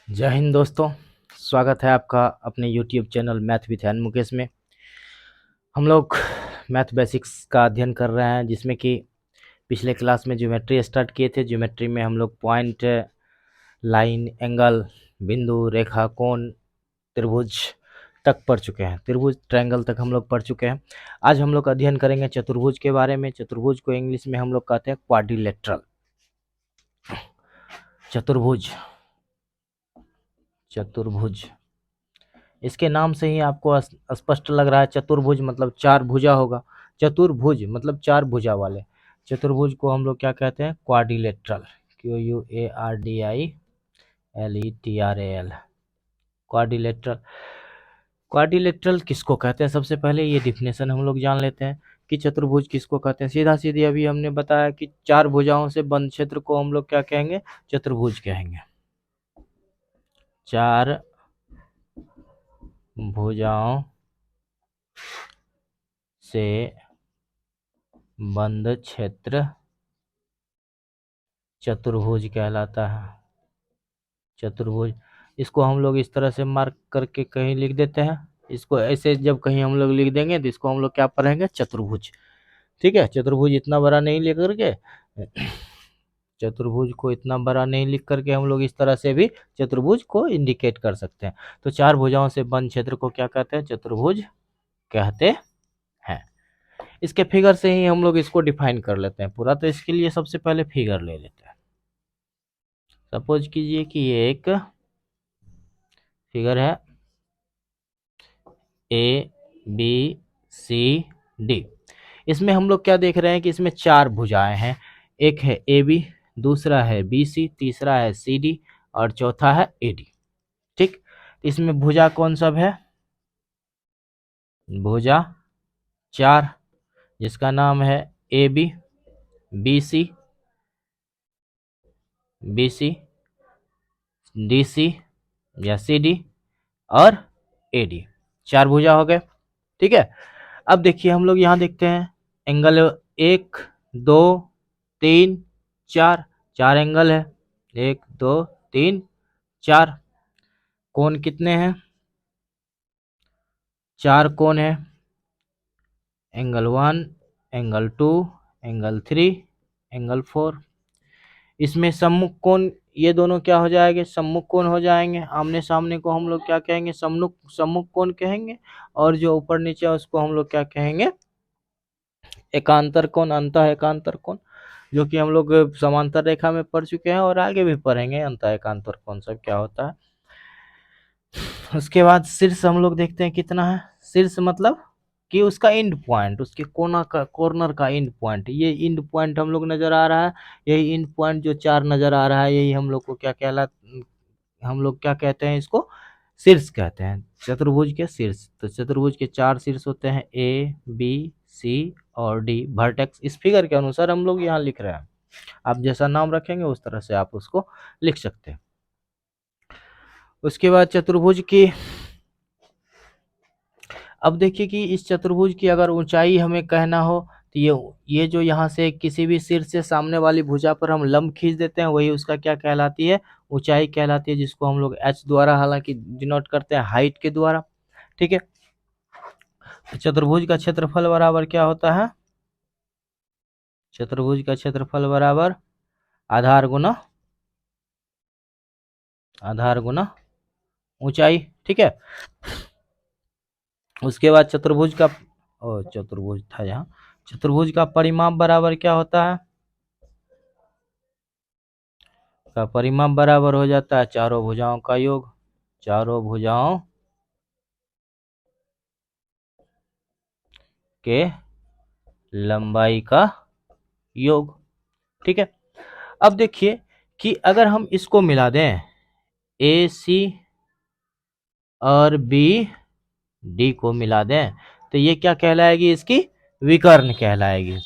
जय हिंद दोस्तों। स्वागत है आपका अपने YouTube channel math with an Mukesh में। हम लोग मैथ बेसिक्स का अध्ययन कर रहे हैं, जिसमें कि पिछले क्लास में ज्योमेट्री स्टार्ट किए थे। ज्योमेट्री में हम लोग पॉइंट, लाइन, एंगल, बिंदु, रेखा, कोण, त्रिभुज तक पढ़ चुके हैं। त्रिभुज, ट्रायंगल तक हम लोग पढ़ चुके हैं। आज हम लोग अध्ययन करेंगे चतुर्भुज के बारे में। चतुर्भुज को इंग्लिश में हम लोग कहते हैं क्वाड्रिलेटरल। चतुर्भुज, चतुर्भुज इसके नाम से ही आपको स्पष्ट लग रहा है। चतुर्भुज मतलब चार भुजा होगा। चतुर्भुज मतलब चार भुजा वाले। चतुर्भुज को हम लोग क्या कहते हैं? क्वाड्रिलेटरल। QUARDILETRAL, quadrilateral. क्वाड्रिलेटरल किसको कहते हैं? सबसे पहले ये डिफिनेशन हम लोग जान लेते हैं कि चतुर्भुज किसको कहते हैं। सीधा सीधी अभी हमने बताया कि चार भुजाओं से बंद क्षेत्र को हम लोग क्या कहेंगे? चतुर्भुज कहेंगे। चार भुजाओं से बंद क्षेत्र चतुर्भुज कहलाता है। चतुर्भुज, इसको हम लोग इस तरह से मार्क करके कहीं लिख देते हैं। इसको ऐसे जब कहीं हम लोग लिख देंगे तो इसको हम लोग क्या पढ़ेंगे? चतुर्भुज। ठीक है, चतुर्भुज इतना बड़ा नहीं लिख करके चतुर्भुज को इतना बड़ा नहीं लिख करके हम लोग इस तरह से भी चतुर्भुज को इंडिकेट कर सकते हैं। तो चार भुजाओं से बंद क्षेत्र को क्या कहते हैं? चतुर्भुज कहते हैं। इसके फिगर से ही हम लोग इसको डिफाइन कर लेते हैं पूरा। तो इसके लिए सबसे पहले फिगर ले लेते हैं। सपोज कीजिए कि ये एक फिगर है ABCD। इसमें हम लोग क्या देख रहे हैं कि इसमें चार भुजाएं हैं। एक है AB, दूसरा है BC, तीसरा है CD और चौथा है AD। ठीक, इसमें भुजा कौन सब है? भुजा चार, जिसका नाम है AB, BC, DC या CD और AD। चार भुजा हो गए। ठीक है, अब देखिए हम लोग यहाँ देखते हैं एंगल 1 2 3 4। चार एंगल है, 1 2 3 4। कोण कितने हैं? चार कोण है। Angle 1, angle 2, angle 3, angle 4। इसमें सम्मुख कोण, ये दोनों क्या हो जाएंगे? सम्मुख कोण हो जाएंगे। आमने सामने को हम लोग क्या कहेंगे? सम्मुख कोण कहेंगे। और जो ऊपर नीचे है उसको हम लोग क्या कहेंगे? एकांतर कोण, अंतः एकांतर कोण, जो कि हम लोग समांतर रेखा में पढ़ चुके हैं और आगे भी पढ़ेंगे अंतः एकांतर कोण सब क्या होता है। उसके बाद शीर्ष हम लोग देखते हैं कितना है। शीर्ष मतलब कि उसका एंड पॉइंट, उसके कोना का, कॉर्नर का एंड पॉइंट। ये एंड पॉइंट हम लोग नजर आ रहा है। यही एंड पॉइंट जो चार नजर आ रहा है, यही हम लोग को क्या हम लोग क्या कहते हैं? इसको शीर्ष कहते हैं। चतुर्भुज के शीर्ष। तो चतुर्भुज के चार शीर्ष होते हैं, A B C और D। वर्टेक्स इस फिगर के अनुसार हम लोग यहाँ लिख रहे हैं। आप जैसा नाम रखेंगे उस तरह से आप उसको लिख सकते हैं। उसके बाद चतुर्भुज की, अब देखिए कि इस चतुर्भुज की अगर ऊंचाई हमें कहना हो तो ये जो यहाँ से किसी भी शीर्ष से सामने वाली भुजा पर हम लंब खींच देते हैं, वही उसका क्या कहलाती है? ऊंचाई कहलाती है, जिसको हम लोग h द्वारा हालांकि डिनोट करते हैं, हाइट के द्वारा। ठीक है, तो चतुर्भुज का क्षेत्रफल बराबर क्या होता है? चतुर्भुज का क्षेत्रफल बराबर आधार गुना ऊंचाई। ठीक है, उसके बाद चतुर्भुज का, चतुर्भुज था यहाँ, चतुर्भुज का परिमाप बराबर क्या होता है? का परिमाप बराबर हो जाता है चारों भुजाओं का योग। चारों भुजाओं के लंबाई का योग। ठीक है, अब देखिए कि अगर हम इसको मिला दें, AC और BD को मिला दें, तो ये क्या कहलाएगी? इसकी विकर्ण कहलाएगी।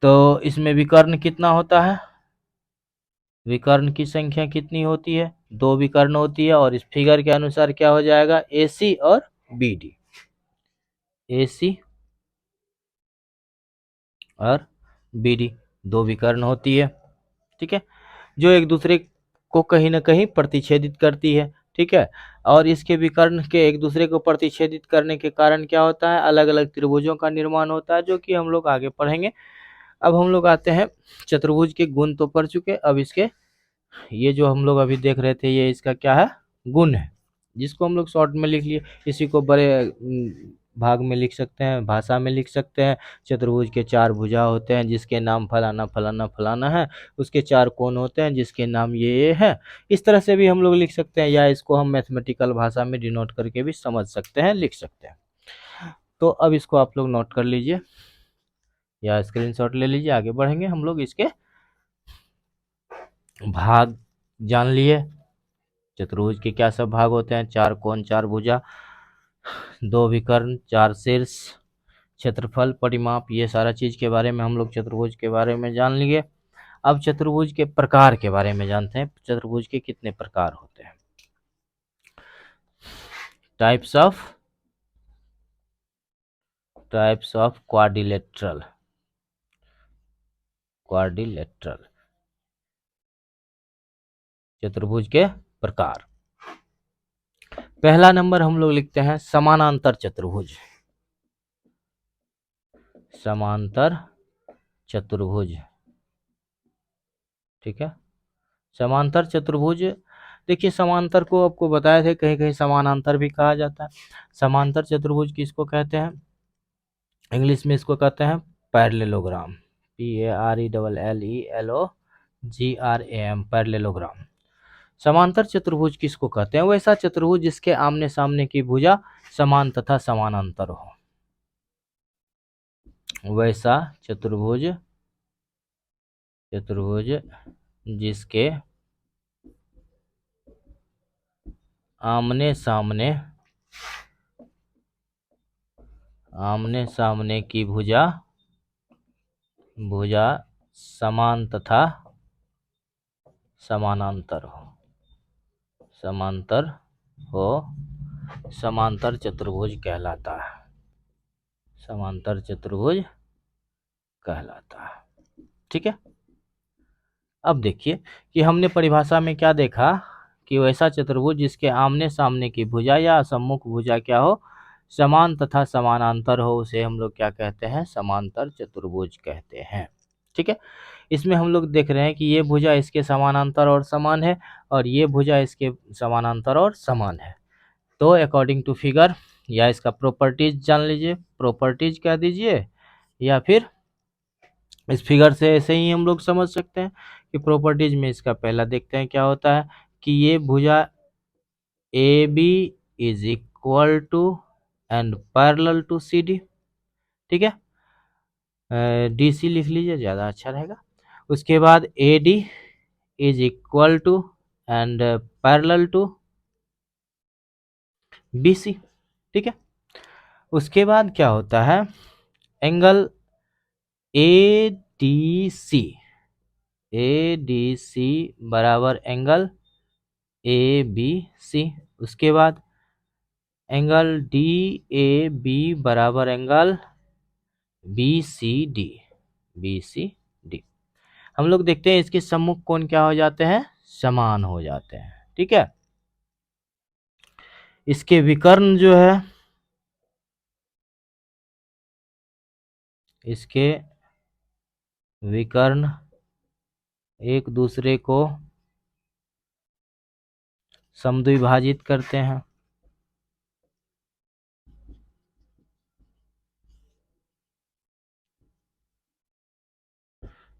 तो इसमें विकर्ण कितना होता है? विकर्ण की संख्या कितनी होती है? दो विकर्ण होती है। और इस फिगर के अनुसार क्या हो जाएगा? AC और BD। AC और BD दो विकर्ण होती है। ठीक है, जो एक दूसरे को कहीं ना कहीं प्रतिच्छेदित करती है, ठीक है। और इसके विकर्ण के एक दूसरे को प्रतिच्छेदित करने के कारण क्या होता है, अलग अलग त्रिभुजों का निर्माण होता है, जो कि हम लोग आगे पढ़ेंगे। अब हम लोग आते हैं, चतुर्भुज के गुण तो पढ़ चुके, अब इसके ये जो हम लोग अभी देख रहे थे ये इसका क्या है, गुण है, जिसको हम लोग शॉर्ट में लिख लिए। इसी को बड़े भाग में लिख सकते हैं, भाषा में लिख सकते हैं। चतुर्भुज के चार भुजा होते हैं जिसके नाम फलाना फलाना फलाना है, उसके चार कोण होते हैं जिसके नाम ये है। इस तरह से भी हम लोग लिख सकते हैं, या इसको हम मैथमेटिकल भाषा में डिनोट करके भी समझ सकते हैं, लिख सकते हैं। तो अब इसको आप लोग नोट कर लीजिए या स्क्रीनशॉट ले लीजिए, आगे बढ़ेंगे हम लोग। इसके भाग जान लिए, चतुर्भुज के क्या सब भाग होते हैं, चार कोण, चार भुजा, दो विकर्ण, चार शीर्ष, क्षेत्रफल, परिमाप, ये सारा चीज के बारे में हम लोग चतुर्भुज के बारे में जान लिए। अब चतुर्भुज के प्रकार के बारे में जानते हैं, चतुर्भुज के कितने प्रकार होते हैं। टाइप्स ऑफ क्वाड्रिलेटरल चतुर्भुज के प्रकार। पहला नंबर हम लोग लिखते हैं समानांतर चतुर्भुज। समांतर चतुर्भुज, ठीक है। समांतर चतुर्भुज, देखिए समांतर को आपको बताए थे, कहीं कहीं समानांतर भी कहा जाता है। समांतर चतुर्भुज किसको कहते हैं, इंग्लिश में इसको कहते हैं पैरेललोग्राम, PARELLELOGRAM, पैरेललोग्राम। समांतर चतुर्भुज किसको कहते हैं, वैसा चतुर्भुज जिसके आमने सामने की भुजा समान तथा समानांतर हो। वैसा चतुर्भुज जिसके आमने सामने की भुजा समान तथा समानांतर हो, समांतर चतुर्भुज कहलाता है। समांतर चतुर्भुज कहलाता है, ठीक है। अब देखिए कि हमने परिभाषा में क्या देखा कि वैसा चतुर्भुज जिसके आमने सामने की भुजा या सम्मुख भुजा क्या हो, समान तथा समानांतर हो, उसे हम लोग क्या कहते हैं, समांतर चतुर्भुज कहते हैं, ठीक है। इसमें हम लोग देख रहे हैं कि ये भुजा इसके समानांतर और समान है, और ये भुजा इसके समानांतर और समान है। तो अकॉर्डिंग टू फिगर, या इसका प्रॉपर्टीज जान लीजिए, प्रॉपर्टीज कह दीजिए, या फिर इस फिगर से ऐसे ही हम लोग समझ सकते हैं कि प्रॉपर्टीज में इसका पहला देखते हैं क्या होता है कि ये भुजा A B is equal to and parallel to C D, ठीक है। डी सी लिख लीजिए, ज़्यादा अच्छा रहेगा। उसके बाद A D is equal to and parallel to B C, ठीक है। उसके बाद क्या होता है, एंगल ए डी सी बराबर एंगल ए बी सी। उसके बाद एंगल डी ए बी बराबर एंगल बी सी डी। हम लोग देखते हैं इसके सम्मुख कोण क्या हो जाते हैं, समान हो जाते हैं, ठीक है। इसके विकर्ण जो है, इसके विकर्ण एक दूसरे को समद्विभाजित करते हैं।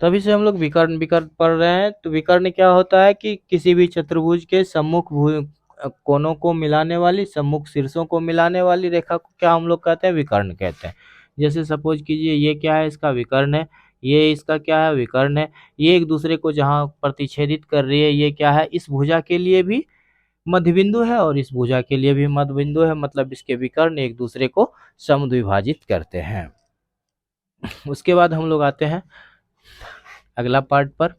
तभी से हम लोग विकर्ण पढ़ रहे हैं। तो विकर्ण क्या होता है कि किसी भी चतुर्भुज के सम्मुख कोनों को मिलाने वाली, सम्मुख शीर्षों को मिलाने वाली रेखा को क्या हम लोग कहते हैं, विकर्ण कहते हैं। जैसे सपोज कीजिए ये क्या है, इसका विकर्ण है, ये इसका क्या है, विकर्ण है। ये एक दूसरे को जहाँ प्रतिच्छेदित कर रही है, ये क्या है, इस भुजा के लिए भी मध्य बिंदु है और इस भुजा के लिए भी मध्य बिंदु है, मतलब इसके विकर्ण एक दूसरे को समद्विभाजित करते हैं। उसके बाद हम लोग आते हैं अगला पार्ट पर,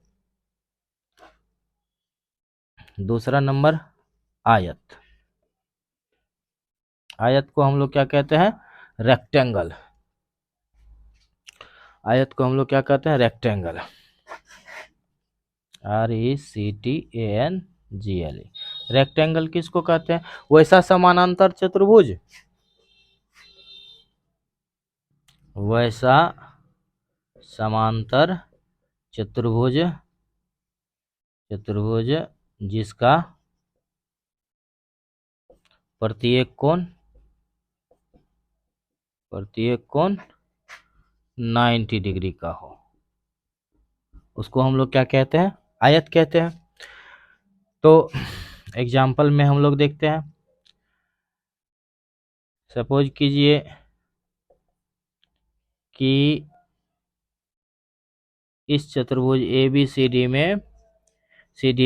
दूसरा नंबर आयत। आयत को हम लोग क्या कहते हैं, रेक्टेंगल। आयत को हम लोग क्या कहते हैं, रेक्टेंगल। RECTANGLE। रेक्टेंगल किसको कहते हैं? वैसा समानांतर चतुर्भुज, वैसा समांतर चतुर्भुज, चतुर्भुज जिसका प्रत्येक कोण 90 डिग्री का हो, उसको हम लोग क्या कहते हैं? आयत कहते हैं। तो एग्जाम्पल में हम लोग देखते हैं, सपोज कीजिए कि इस चतुर्भुज सी डी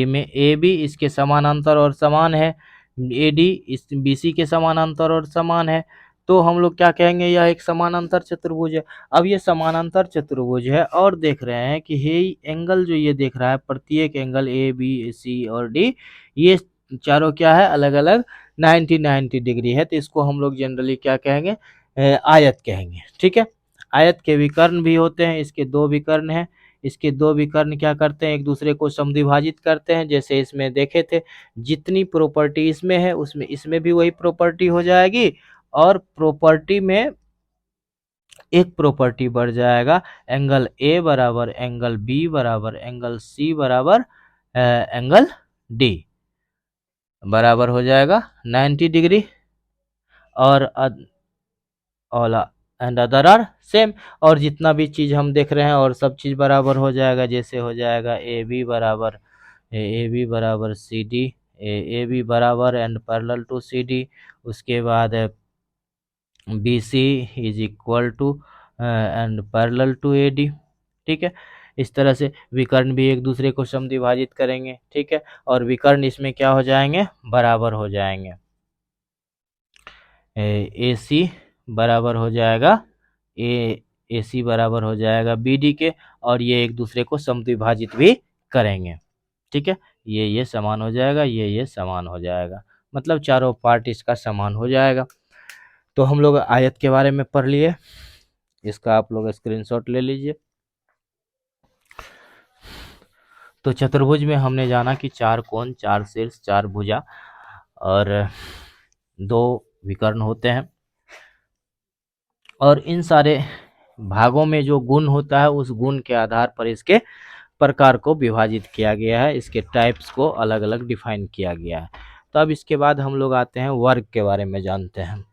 में ए बी इसके समानांतर और समान है, ए डी इस बी सी के समानांतर और समान है, तो हम लोग क्या कहेंगे? यह एक समानांतर चतुर्भुज है। अब ये समानांतर चतुर्भुज है और देख रहे हैं कि हे एंगल जो ये देख रहा है, प्रत्येक एंगल ए बी सी और डी, ये चारों क्या है? अलग अलग 90 डिग्री है, तो इसको हम लोग जनरली क्या कहेंगे? आयत कहेंगे। ठीक है। आयत के विकर्ण भी होते हैं, इसके दो विकर्ण हैं, इसके दो विकर्ण क्या करते हैं? एक दूसरे को समद्विभाजित करते हैं। जैसे इसमें देखे थे, जितनी प्रॉपर्टी इसमें है उसमें इसमें भी वही प्रॉपर्टी हो जाएगी, और प्रॉपर्टी में एक प्रॉपर्टी बढ़ जाएगा, एंगल ए बराबर एंगल बी बराबर एंगल सी बराबर एंगल डी बराबर हो जाएगा 90 डिग्री, और all and other are same. और जितना भी चीज़ हम देख रहे हैं और सब चीज़ बराबर हो जाएगा। जैसे हो जाएगा ए बी बराबर सी डी, ए बी बराबर and parallel to C D, उसके बाद B C is equal to and parallel to A D. ठीक है। इस तरह से विकर्ण भी एक दूसरे को समद्विभाजित करेंगे। ठीक है। और विकर्ण इसमें क्या हो जाएंगे? बराबर हो जाएंगे। ए सी बराबर हो जाएगा ए सी बराबर हो जाएगा बी डी के, और ये एक दूसरे को समद्विभाजित भी करेंगे। ठीक है। ये समान हो जाएगा, ये समान हो जाएगा, मतलब चारों पार्ट इसका समान हो जाएगा। तो हम लोग आयत के बारे में पढ़ लिए, इसका आप लोग स्क्रीनशॉट ले लीजिए। तो चतुर्भुज में हमने जाना कि 4 कोण, 4 शीर्ष, 4 भुजा और 2 विकर्ण होते हैं, और इन सारे भागों में जो गुण होता है उस गुण के आधार पर इसके प्रकार को विभाजित किया गया है, इसके टाइप्स को अलग अलग डिफाइन किया गया है। तो अब इसके बाद हम लोग आते हैं वर्ग के बारे में जानते हैं।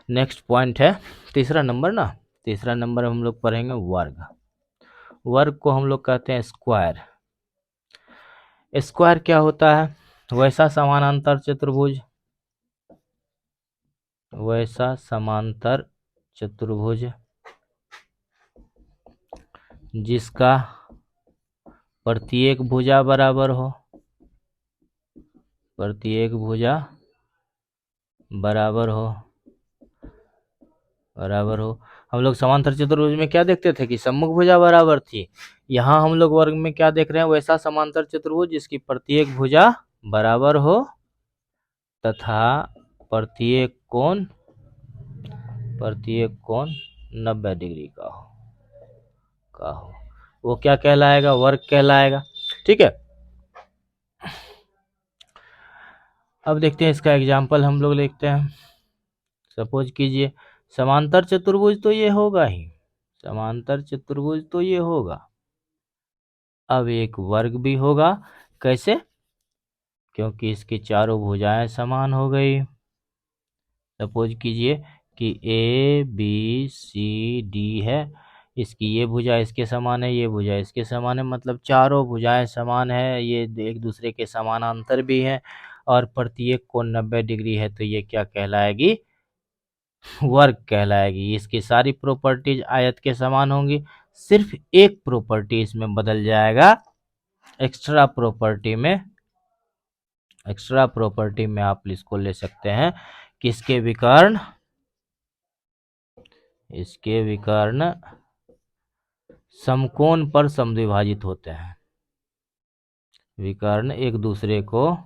नेक्स्ट पॉइंट है तीसरा नंबर ना, तीसरा नंबर हम लोग पढ़ेंगे वर्ग। वर्ग को हम लोग कहते हैं स्क्वायर। स्क्वायर क्या होता है? वैसा समानांतर चतुर्भुज, वैसा समांतर चतुर्भुज जिसका प्रत्येक भुजा बराबर हो, प्रत्येक भुजा बराबर हो, बराबर हो। हम लोग समांतर चतुर्भुज में क्या देखते थे कि सम्मुख भुजा बराबर थी। यहाँ हम लोग वर्ग में क्या देख रहे हैं? वैसा समांतर चतुर्भुज जिसकी प्रत्येक भुजा बराबर हो तथा प्रत्येक कोण 90 डिग्री का हो, वो क्या कहलाएगा? वर्ग कहलाएगा। ठीक है। अब देखते हैं इसका एग्जाम्पल हम लोग देखते हैं। सपोज कीजिए समांतर चतुर्भुज तो ये होगा ही, समांतर चतुर्भुज तो ये होगा। अब एक वर्ग भी होगा। कैसे? क्योंकि इसकी चारों भुजाएं समान हो गई। सपोज कीजिए कि ए बी सी डी है, इसकी ये भुजा इसके समान है, ये भुजा इसके समान है, मतलब चारों भुजाएं समान है, ये एक दूसरे के समानांतर भी हैं, और प्रत्येक कोण 90 डिग्री है, तो ये क्या कहलाएगी? वर्ग कहलाएगी। इसकी सारी प्रॉपर्टीज आयत के समान होंगी, सिर्फ एक प्रॉपर्टी इसमें बदल जाएगा। एक्स्ट्रा प्रॉपर्टी में आप इसको ले सकते हैं कि इसके विकर्ण समकोण पर समद्विभाजित होते हैं। विकर्ण एक दूसरे को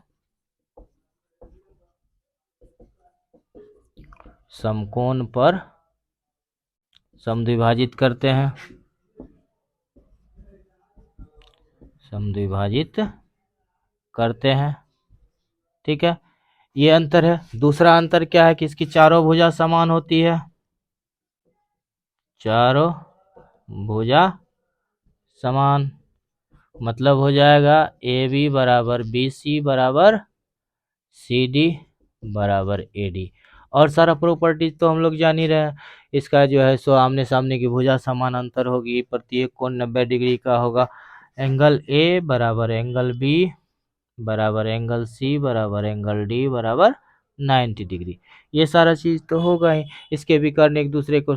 समकोण पर समद्विभाजित करते हैं। समद्विभाजित करते हैं। ठीक है, ये अंतर है। दूसरा अंतर क्या है कि इसकी चारों भुजा समान होती है, चारों भुजा समान, मतलब हो जाएगा ए बी बराबर बी सी बराबर सी डी बराबर ए डी। और सारा प्रॉपर्टीज तो हम लोग जान ही रहे हैं। इसका जो है सो आमने सामने की भुजा समानांतर होगी, प्रत्येक कोण 90 डिग्री का होगा, एंगल ए बराबर एंगल बी बराबर एंगल सी बराबर एंगल डी बराबर 90 डिग्री। ये सारा चीज तो होगा ही। इसके विकर्ण एक दूसरे को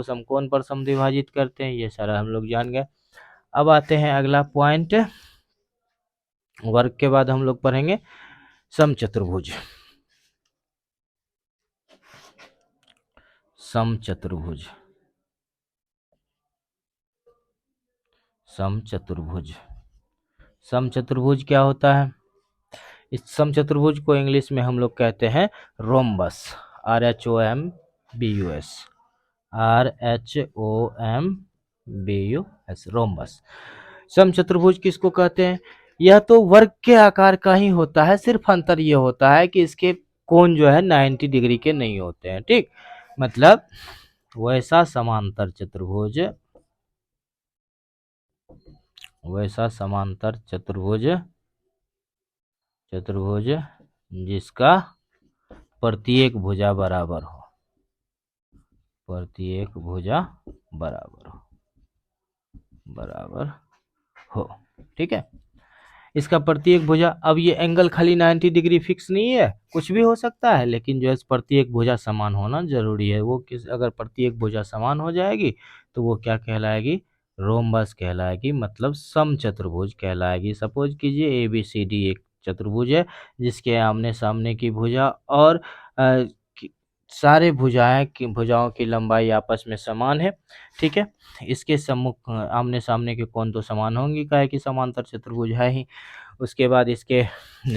समकोण पर समद्विभाजित करते हैं, ये सारा हम लोग जान गए। अब आते हैं अगला पॉइंट, वर्ग के बाद हम लोग पढ़ेंगे समचतुर्भुज। समचतुर्भुज, समचतुर्भुज, समचतुर्भुज क्या होता है? इस समचतुर्भुज को इंग्लिश में हम लोग कहते हैं रोम्बस, RHOMBUS, RHOMBUS, रोम्बस। समचतुर्भुज किसको कहते हैं? यह तो वर्ग के आकार का ही होता है, सिर्फ अंतर यह होता है कि इसके कोण जो है 90 डिग्री के नहीं होते हैं। ठीक, मतलब वैसा समांतर चतुर्भुज, वैसा समांतर चतुर्भुज, चतुर्भुज जिसका प्रत्येक भुजा बराबर हो, प्रत्येक भुजा बराबर हो, बराबर हो। ठीक है, इसका प्रत्येक भुजा, अब ये एंगल खाली 90 डिग्री फिक्स नहीं है, कुछ भी हो सकता है, लेकिन जो है प्रत्येक भुजा समान होना जरूरी है। वो किस, अगर प्रत्येक भुजा समान हो जाएगी तो वो क्या कहलाएगी? रोम्बस कहलाएगी, मतलब समचतुर्भुज कहलाएगी। सपोज कीजिए ए बी सी डी एक चतुर्भुज है जिसके आमने सामने की भुजा और सारे भुजाओं की लंबाई आपस में समान है। ठीक है, इसके सम्मुख आमने सामने के कोण तो समान होंगे, काहे कि समांतर चतुर्भुज है ही। उसके बाद इसके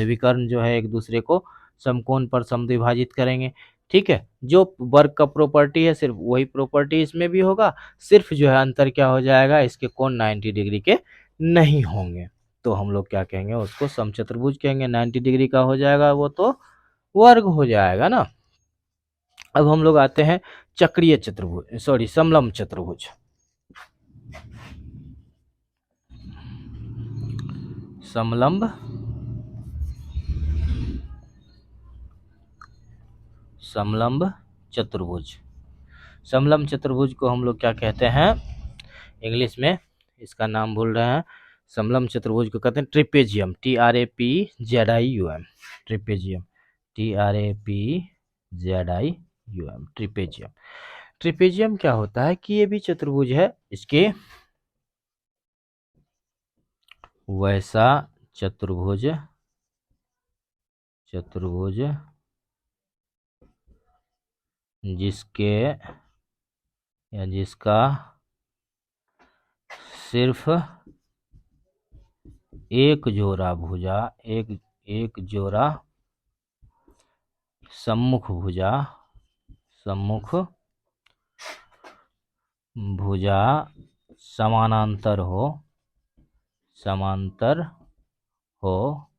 विकर्ण जो है एक दूसरे को समकोण पर समद्विभाजित करेंगे। ठीक है, जो वर्ग का प्रॉपर्टी है सिर्फ वही प्रॉपर्टी इसमें भी होगा, सिर्फ जो है अंतर क्या हो जाएगा, इसके कोण 90 डिग्री के नहीं होंगे। तो हम लोग क्या कहेंगे, उसको समचतुर्भुज कहेंगे। 90 डिग्री का हो जाएगा वो तो वर्ग हो जाएगा ना। अब हम लोग आते हैं चक्रीय चतुर्भुज, सॉरी समलंब चतुर्भुज। समलंब, समलंब चतुर्भुज। समलंब चतुर्भुज को हम लोग क्या कहते हैं? इंग्लिश में इसका नाम भूल रहे हैं। समलंब चतुर्भुज को कहते हैं trapezium, TRAPZIUM, trapezium, TRAPZIUM, trapezium. Trapezium क्या होता है कि ये भी चतुर्भुज है, इसके वैसा चतुर्भुज, चतुर्भुज जिसके या जिसका सिर्फ एक जोड़ा भुजा, एक जोड़ा सम्मुख भुजा, सम्मुख भुजा समानांतर हो, समांतर हो,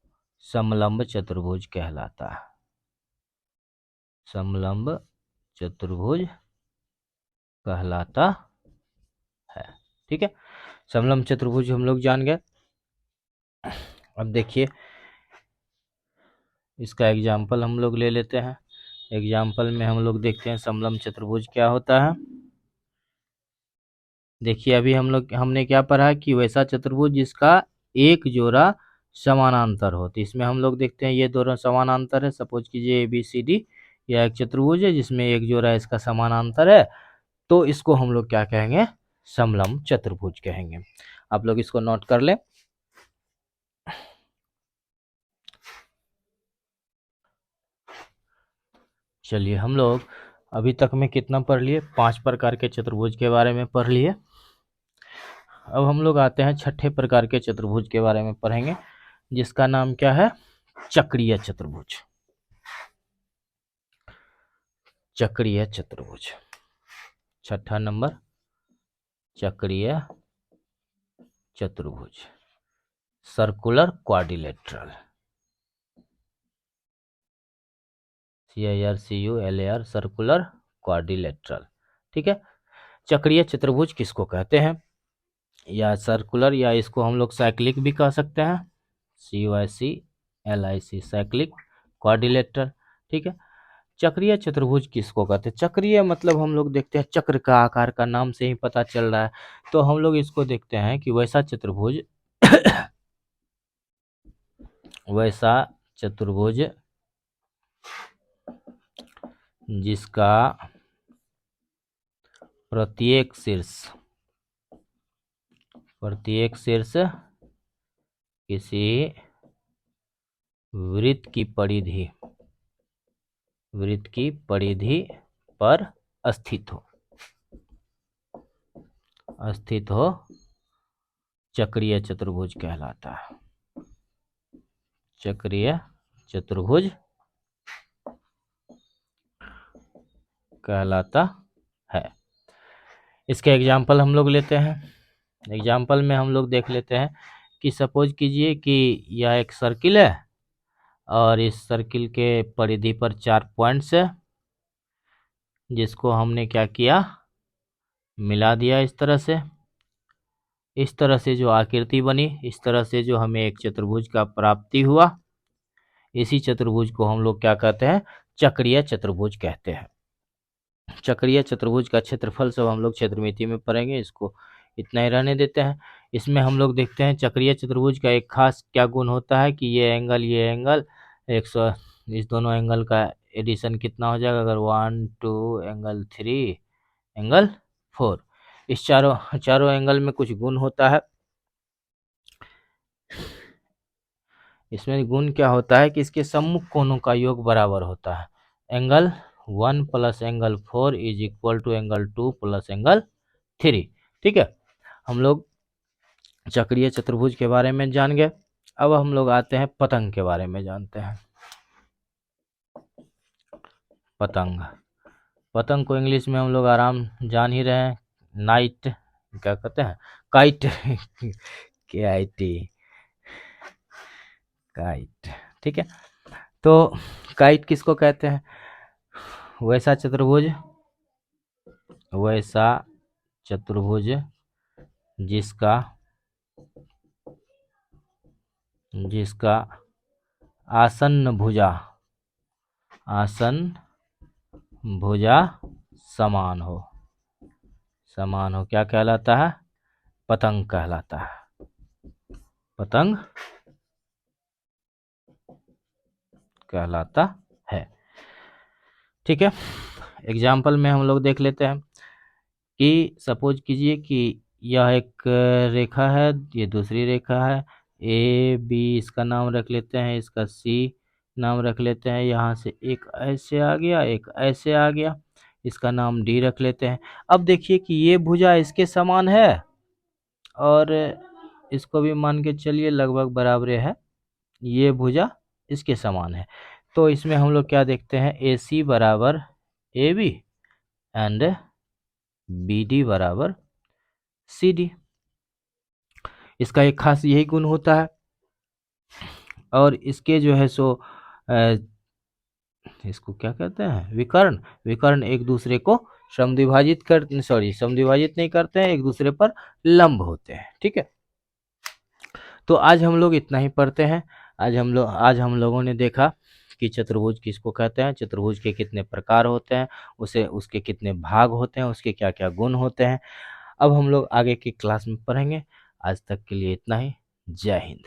समलंब चतुर्भुज कहलाता है। समलंब चतुर्भुज कहलाता है। ठीक है, समलंब चतुर्भुज हम लोग जान गए। अब देखिए इसका एग्जाम्पल हम लोग ले लेते हैं। एग्जाम्पल में हम लोग देखते हैं समलंब चतुर्भुज क्या होता है। देखिए अभी हमने क्या पढ़ा कि वैसा चतुर्भुज जिसका एक जोड़ा समानांतर हो, तो इसमें हम लोग देखते हैं ये दोनों समानांतर है। सपोज कीजिए ABCD यह एक चतुर्भुज है जिसमें एक जोड़ा इसका समानांतर है, तो इसको हम लोग क्या कहेंगे? समलंब चतुर्भुज कहेंगे। आप लोग इसको नोट कर लें। चलिए हम लोग अभी तक में कितना पढ़ लिए? 5 प्रकार के चतुर्भुज के बारे में पढ़ लिए। अब हम लोग आते हैं छठे प्रकार के चतुर्भुज के बारे में पढ़ेंगे, जिसका नाम क्या है? चक्रीय चतुर्भुज। चक्रीय चतुर्भुज, छठा नंबर चक्रीय चतुर्भुज। Circular quadrilateral, CIRCULAR, circular quadrilateral. ठीक है। चक्रीय चतुर्भुज किसको कहते हैं, या सर्कुलर, या इसको हम लोग साइक्लिक भी कह सकते हैं, CYCLIC, साइक्लिक क्वाड्रिलेटरल। ठीक है। चक्रीय चतुर्भुज किसको कहते हैं, चक्रीय मतलब हम लोग देखते हैं चक्र का आकार का नाम से ही पता चल रहा है, तो हम लोग इसको देखते हैं कि वैसा चतुर्भुज वैसा चतुर्भुज जिसका प्रत्येक शीर्ष किसी वृत्त की परिधि पर स्थित हो चक्रीय चतुर्भुज कहलाता है, चक्रीय चतुर्भुज कहलाता है। इसके एग्जाम्पल हम लोग लेते हैं। एग्जाम्पल में हम लोग देख लेते हैं कि सपोज कीजिए कि यह एक सर्किल है और इस सर्किल के परिधि पर 4 पॉइंट्स है, जिसको हमने क्या किया, मिला दिया इस तरह से जो आकृति बनी, इस तरह से जो हमें एक चतुर्भुज का प्राप्ति हुआ, इसी चतुर्भुज को हम लोग क्या कहते हैं, चक्रीय चतुर्भुज कहते हैं। चक्रीय चतुर्भुज का क्षेत्रफल सब हम लोग क्षेत्रमिति में पढ़ेंगे, इसको इतना ही रहने देते हैं। इसमें हम लोग देखते हैं चक्रीय चतुर्भुज का एक खास क्या गुण होता है कि ये एंगल 100, इस दोनों एंगल का एडिशन कितना हो जाएगा, अगर 1 2 एंगल 3 एंगल 4, इस चारों एंगल में कुछ गुण होता है। इसमें गुण क्या होता है कि इसके सम्मुख कोणों का योग बराबर होता है, angle 1 plus angle 4 is equal to angle 2 plus angle 3। ठीक है। हम लोग चक्रीय चतुर्भुज के बारे में जान गए। अब हम लोग आते हैं पतंग के बारे में जानते हैं। पतंग को इंग्लिश में हम लोग आराम जान ही रहे हैं, नाइट क्या कहते हैं, काइट काइट। ठीक है। तो काइट किसको कहते हैं, वैसा चतुर्भुज जिसका आसन भुजा समान हो क्या कहलाता है, पतंग कहलाता है, पतंग कहलाता है। ठीक है। एग्जाम्पल में हम लोग देख लेते हैं कि सपोज कीजिए कि यह एक रेखा है, ये दूसरी रेखा है, AB इसका नाम रख लेते हैं, इसका C नाम रख लेते हैं, यहाँ से एक ऐसे आ गया, एक ऐसे आ गया, इसका नाम D रख लेते हैं। अब देखिए कि ये भुजा इसके समान है और इसको भी मान के चलिए लगभग बराबर है, ये भुजा इसके समान है। तो इसमें हम लोग क्या देखते हैं, AC बराबर AB एंड BD बराबर CD। इसका एक खास यही गुण होता है। और इसके जो है सो इसको क्या कहते हैं, विकर्ण एक दूसरे को समद्विभाजित नहीं करते हैं, एक दूसरे पर लंब होते हैं। ठीक है। तो आज हम लोग इतना ही पढ़ते हैं। आज हम लोगों ने देखा कि चतुर्भुज किसको कहते हैं, चतुर्भुज के कितने प्रकार होते हैं, उसके कितने भाग होते हैं, उसके क्या क्या गुण होते हैं। अब हम लोग आगे की क्लास में पढ़ेंगे। आज तक के लिए इतना ही। जय हिंद।